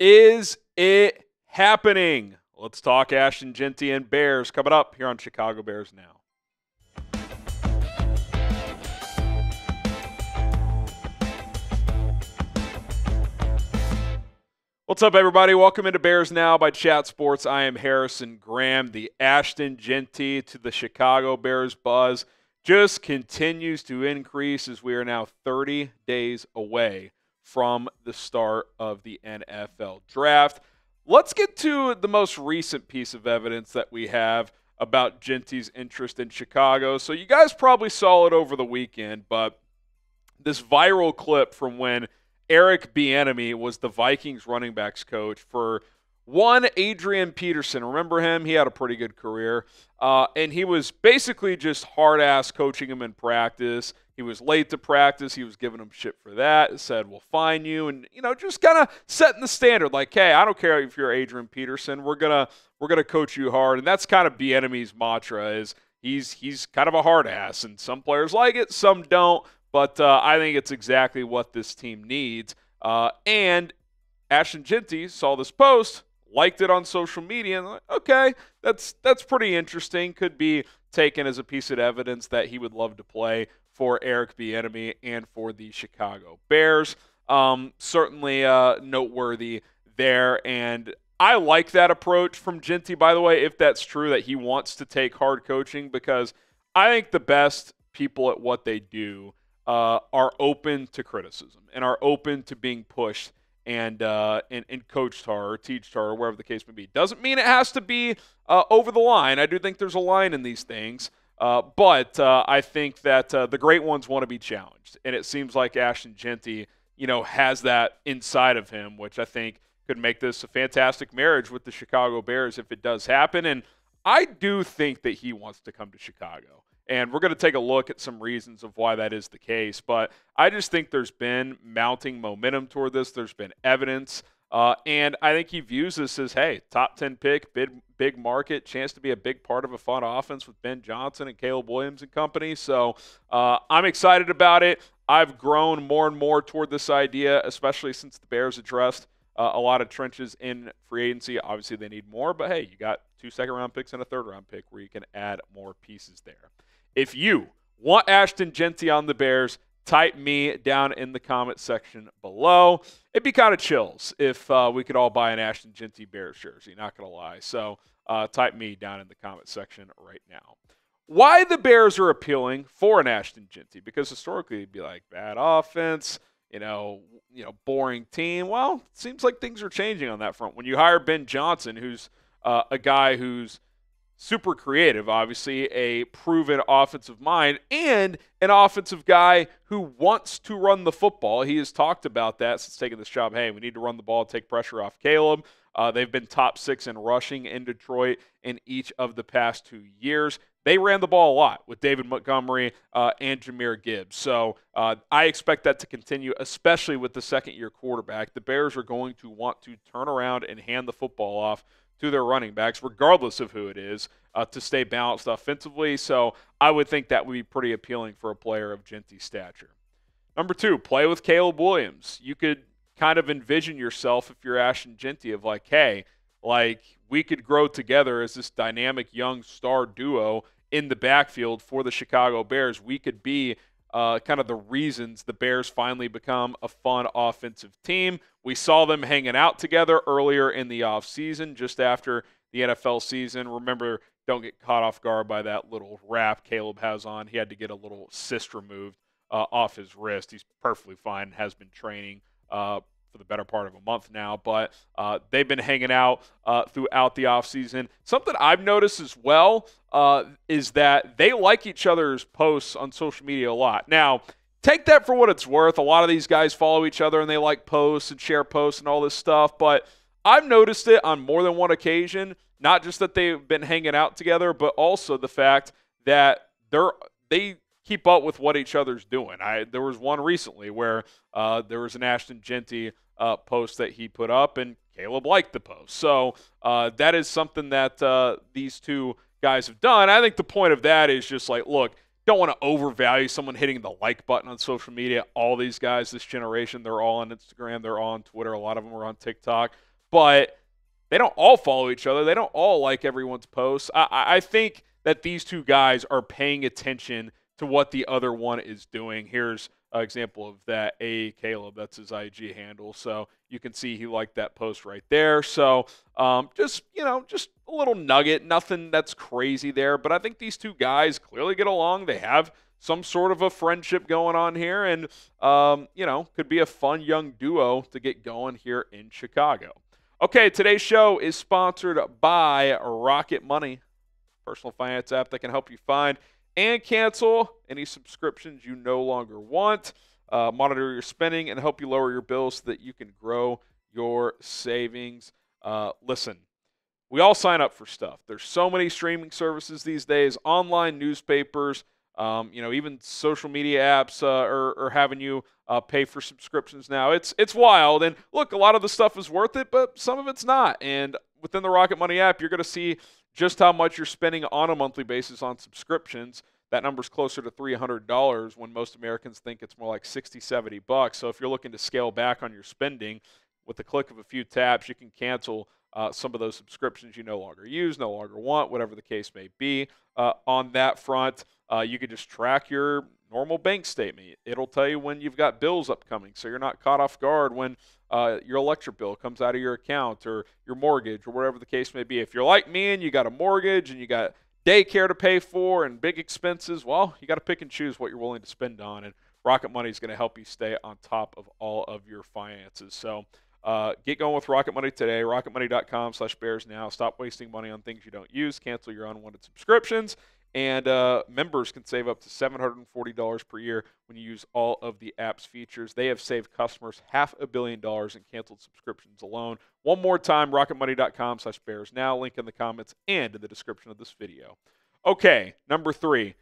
Is it happening? Let's talk Ashton Jeanty and Bears coming up here on Chicago Bears Now. What's up, everybody? Welcome into Bears Now by Chat Sports. I am Harrison Graham. The Ashton Jeanty to the Chicago Bears buzz just continues to increase as we are now 30 days away from the start of the NFL Draft. Let's get to the most recent piece of evidence that we have about Jeanty's interest in Chicago. So you guys probably saw it over the weekend, but this viral clip from when Eric Bieniemy was the Vikings running backs coach for one Adrian Peterson. Remember him? He had a pretty good career. And he was basically just hard-ass coaching him in practice. He was late to practice. He was giving him shit for that. He said, we'll fine you. And, just kind of setting the standard. Like, hey, I don't care if you're Adrian Peterson. We're gonna coach you hard. And that's kind of Bieniemy's mantra is he's kind of a hard-ass. And some players like it, some don't. But I think it's exactly what this team needs. And Ashton Jeanty saw this post, liked it on social media, and like, okay, that's pretty interesting. Could be taken as a piece of evidence that he would love to play for Eric Bieniemy and for the Chicago Bears. Certainly noteworthy there. And I like that approach from Jeanty, by the way, if that's true, that he wants to take hard coaching, because I think the best people at what they do are open to criticism and are open to being pushed and coached hard or teached hard or wherever the case may be. Doesn't mean it has to be over the line. I do think there's a line in these things, but I think that the great ones want to be challenged, and it seems like Ashton Jeanty, has that inside of him, which I think could make this a fantastic marriage with the Chicago Bears if it does happen. And I do think that he wants to come to Chicago. And we're going to take a look at some reasons of why that is the case. But I just think there's been mounting momentum toward this. There's been evidence. And I think he views this as, hey, top 10 pick, big market, chance to be a big part of a fun offense with Ben Johnson and Caleb Williams and company. So I'm excited about it. I've grown more and more toward this idea, especially since the Bears addressed a lot of trenches in free agency. Obviously, they need more. But, hey, you got 2 second-round picks and a third-round pick where you can add more pieces there. If you want Ashton Jeanty on the Bears, type me down in the comment section below. It'd be kind of chills if we could all buy an Ashton Jeanty Bears jersey, not going to lie. So type me down in the comment section right now. Why the Bears are appealing for an Ashton Jeanty? Because historically it'd be like bad offense, boring team. Well, it seems like things are changing on that front. When you hire Ben Johnson, who's a guy who's super creative, obviously, a proven offensive mind, and an offensive guy who wants to run the football. He has talked about that since taking this job. Hey, we need to run the ball, take pressure off Caleb. They've been top 6 in rushing in Detroit in each of the past 2 years. They ran the ball a lot with David Montgomery and Jahmyr Gibbs. So I expect that to continue, especially with the second-year quarterback. The Bears are going to want to turn around and hand the football off to their running backs, regardless of who it is, to stay balanced offensively. So I would think that would be pretty appealing for a player of Jeanty's stature. Number 2, play with Caleb Williams. You could kind of envision yourself, if you're Ashton Jeanty, of like, hey, we could grow together as this dynamic young star duo in the backfield for the Chicago Bears. We could be kind of the reasons the Bears finally become a fun offensive team. We saw them hanging out together earlier in the offseason, just after the NFL season. Remember, don't get caught off guard by that little wrap Caleb has on. He had to get a little cyst removed off his wrist. He's perfectly fine, has been training for the better part of a month now, but they've been hanging out throughout the offseason. Something I've noticed as well is that they like each other's posts on social media a lot. Now, take that for what it's worth. A lot of these guys follow each other and they like posts and share posts and all this stuff, but I've noticed it on more than one occasion, not just that they've been hanging out together, but also the fact that they keep up with what each other's doing. There was one recently where there was an Ashton Jeanty post that he put up, and Caleb liked the post. So that is something that these two guys have done. I think the point of that is just like, look, don't want to overvalue someone hitting the like button on social media. All these guys this generation, they're all on Instagram, they're all on Twitter. A lot of them are on TikTok. but they don't all follow each other. They don't all like everyone's posts. I think that these two guys are paying attention to what the other one is doing. Here's an example of that. Caleb, that's his IG handle. So you can see he liked that post right there. So just a little nugget, nothing that's crazy there. But I think these two guys clearly get along. They have some sort of a friendship going on here, and could be a fun young duo to get going here in Chicago. Okay, today's show is sponsored by Rocket Money, personal finance app that can help you find and cancel any subscriptions you no longer want, monitor your spending, and help you lower your bills so that you can grow your savings. Listen, we all sign up for stuff. There's so many streaming services these days, online newspapers, even social media apps are having you pay for subscriptions now. It's wild. And look, a lot of the stuff is worth it, but some of it's not. And within the Rocket Money app, you're going to see just how much you're spending on a monthly basis on subscriptions. That number's closer to $300 when most Americans think it's more like $60, $70. So if you're looking to scale back on your spending, with the click of a few taps, you can cancel some of those subscriptions you no longer use, no longer want, whatever the case may be. On that front, you can just track your normal bank statement. It'll tell you when you've got bills upcoming, so you're not caught off guard when your electric bill comes out of your account or your mortgage or whatever the case may be. If you're like me and you got a mortgage and you got daycare to pay for and big expenses, well, you got to pick and choose what you're willing to spend on, and Rocket Money is going to help you stay on top of all of your finances. So get going with Rocket Money today. RocketMoney.com/Bears now. Stop wasting money on things you don't use. Cancel your unwanted subscriptions. And members can save up to $740 per year when you use all of the app's features. They have saved customers $500 million in canceled subscriptions alone. One more time, RocketMoney.com/Bears now. Link in the comments and in the description of this video. Okay, number 3.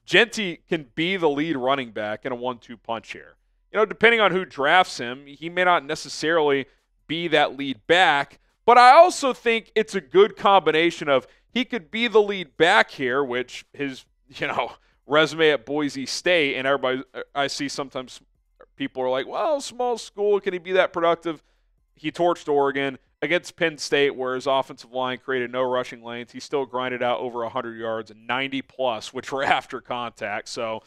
Jeanty can be the lead running back in a 1-2 punch here. Depending on who drafts him, he may not necessarily be that lead back, but I also think it's a good combination of he could be the lead back here, which his, resume at Boise State, and everybody, I see sometimes people are like, well, small school, can he be that productive? He torched Oregon against Penn State, where his offensive line created no rushing lanes. He still grinded out over 100 yards and 90+, which were after contact. So,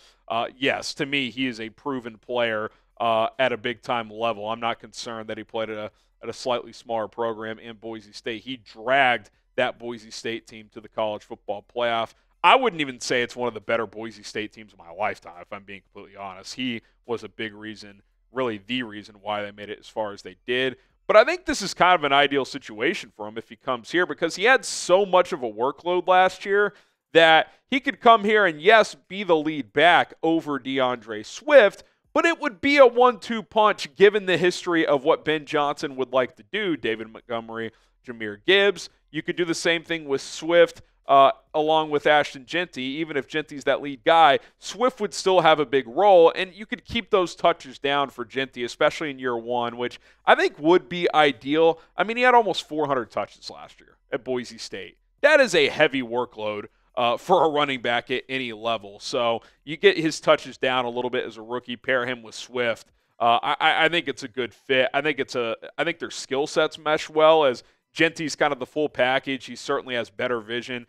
yes, to me, he is a proven player at a big-time level. I'm not concerned that he played at a slightly smaller program in Boise State. He dragged that Boise State team to the college football playoff. I wouldn't even say it's one of the better Boise State teams of my lifetime, if I'm being completely honest. He was a big reason, really the reason why they made it as far as they did. But I think this is kind of an ideal situation for him if he comes here, because he had so much of a workload last year that he could come here and, yes, be the lead back over DeAndre Swift, but it would be a 1-2 punch given the history of what Ben Johnson would like to do, David Montgomery, Jahmyr Gibbs. You could do the same thing with Swift along with Ashton Jeanty. Even if Jeanty's that lead guy, Swift would still have a big role, and you could keep those touches down for Jeanty, especially in year one, which I think would be ideal. I mean, he had almost 400 touches last year at Boise State. That is a heavy workload for a running back at any level. So you get his touches down a little bit as a rookie, pair him with Swift. I think it's a good fit. I think their skill sets mesh well, as Jeanty's kind of the full package. He certainly has better vision,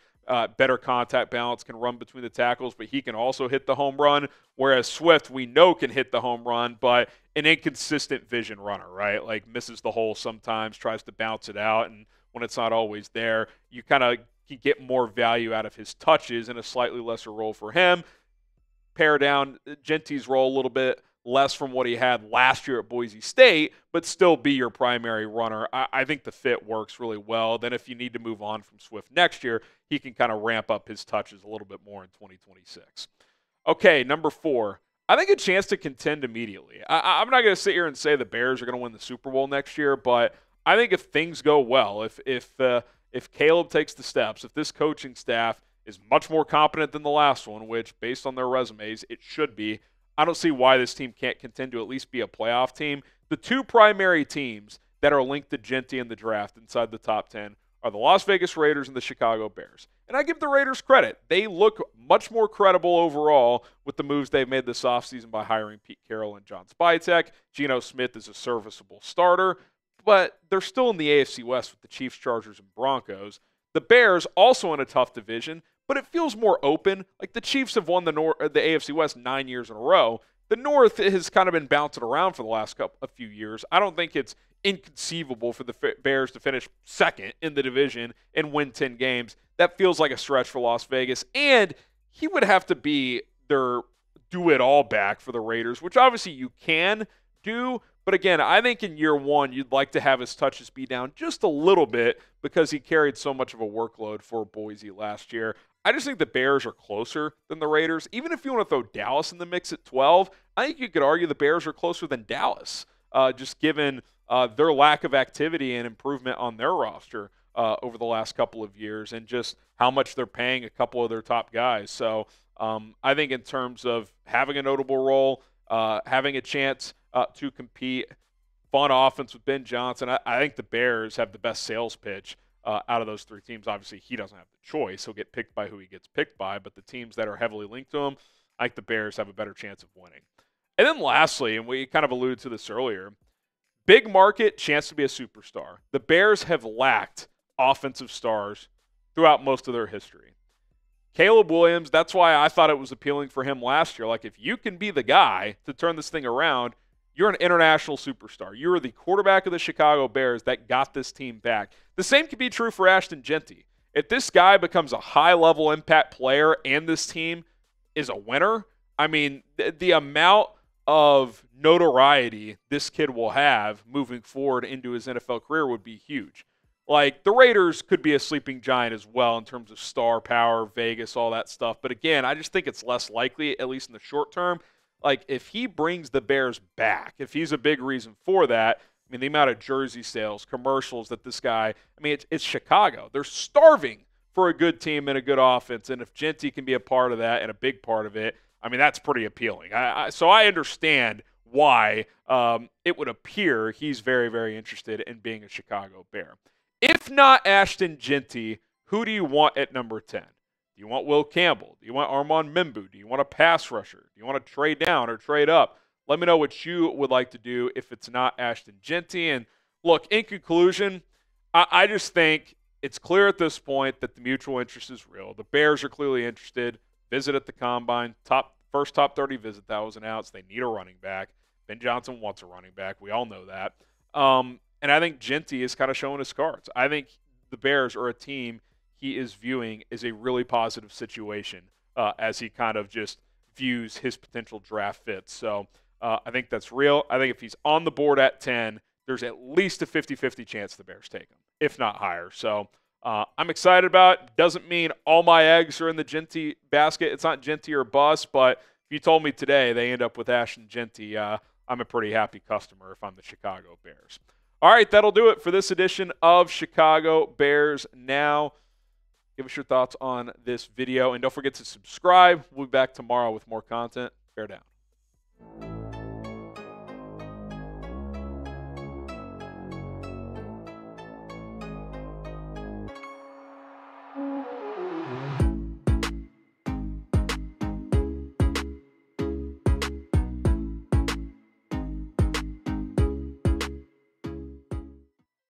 better contact balance, can run between the tackles, but he can also hit the home run, whereas Swift, we know, can hit the home run, but an inconsistent vision runner, right? Like misses the hole sometimes, tries to bounce it out, and when it's not always there, you kind of can get more value out of his touches in a slightly lesser role for him. Pare down Jeanty's role a little bit less from what he had last year at Boise State, but still be your primary runner. I think the fit works really well. Then if you need to move on from Swift next year, he can kind of ramp up his touches a little bit more in 2026. Okay, number 4. I think a chance to contend immediately. I'm not going to sit here and say the Bears are going to win the Super Bowl next year, but I think if things go well, if Caleb takes the steps, if this coaching staff is much more competent than the last one, which based on their resumes, it should be, I don't see why this team can't contend to at least be a playoff team. The 2 primary teams that are linked to Jeanty in the draft inside the top 10 are the Las Vegas Raiders and the Chicago Bears. And I give the Raiders credit. They look much more credible overall with the moves they've made this offseason by hiring Pete Carroll and John Spytek. Geno Smith is a serviceable starter. but they're still in the AFC West with the Chiefs, Chargers, and Broncos. The Bears also in a tough division, but it feels more open. Like the Chiefs have won the AFC West 9 years in a row. The North has kind of been bouncing around for the last a few years. I don't think it's inconceivable for the Bears to finish second in the division and win 10 games. That feels like a stretch for Las Vegas. And he would have to be their do-it-all back for the Raiders, which obviously you can do. But again, I think in year one, you'd like to have his touches be down just a little bit because he carried so much of a workload for Boise last year. I just think the Bears are closer than the Raiders. Even if you want to throw Dallas in the mix at 12, I think you could argue the Bears are closer than Dallas, just given their lack of activity and improvement on their roster over the last couple of years and just how much they're paying a couple of their top guys. So I think in terms of having a notable role, having a chance to compete, fun offense with Ben Johnson, I think the Bears have the best sales pitch out of those three teams. Obviously, he doesn't have the choice. He'll get picked by who he gets picked by, but the teams that are heavily linked to him, I think the Bears have a better chance of winning. And then lastly, and we kind of alluded to this earlier, big market, chance to be a superstar. The Bears have lacked offensive stars throughout most of their history. Caleb Williams, that's why I thought it was appealing for him last year. Like, if you can be the guy to turn this thing around, you're an international superstar. You are the quarterback of the Chicago Bears that got this team back. The same could be true for Ashton Jeanty. If this guy becomes a high-level impact player and this team is a winner, I mean, the amount of notoriety this kid will have moving forward into his NFL career would be huge. Like, the Raiders could be a sleeping giant as well in terms of star power, Vegas, all that stuff. But again, I just think it's less likely, at least in the short term. Like, if he brings the Bears back, if he's a big reason for that, I mean, the amount of jersey sales, commercials that this guy, I mean, it's Chicago. They're starving for a good team and a good offense. And if Jeanty can be a part of that and a big part of it, I mean, that's pretty appealing. So I understand why it would appear he's very, very interested in being a Chicago Bear. If not Ashton Jeanty, who do you want at number 10? Do you want Will Campbell? Do you want Armand Membu? Do you want a pass rusher? Do you want to trade down or trade up? Let me know what you would like to do if it's not Ashton Jeanty. And look, in conclusion, I just think it's clear at this point that the mutual interest is real. The Bears are clearly interested. Visit at the Combine. First top 30 visit that was announced. They need a running back. Ben Johnson wants a running back. We all know that. And I think Jeanty is kind of showing his cards. I think the Bears are a team he is viewing as a really positive situation as he kind of just views his potential draft fits. So I think that's real. I think if he's on the board at 10, there's at least a 50-50 chance the Bears take him, if not higher. So I'm excited about it. Doesn't mean all my eggs are in the Jeanty basket. It's not Jeanty or bust, but if you told me today they end up with Ashton Jeanty, I'm a pretty happy customer if I'm the Chicago Bears. All right, that'll do it for this edition of Chicago Bears Now. Give us your thoughts on this video, and don't forget to subscribe. We'll be back tomorrow with more content. Bear down.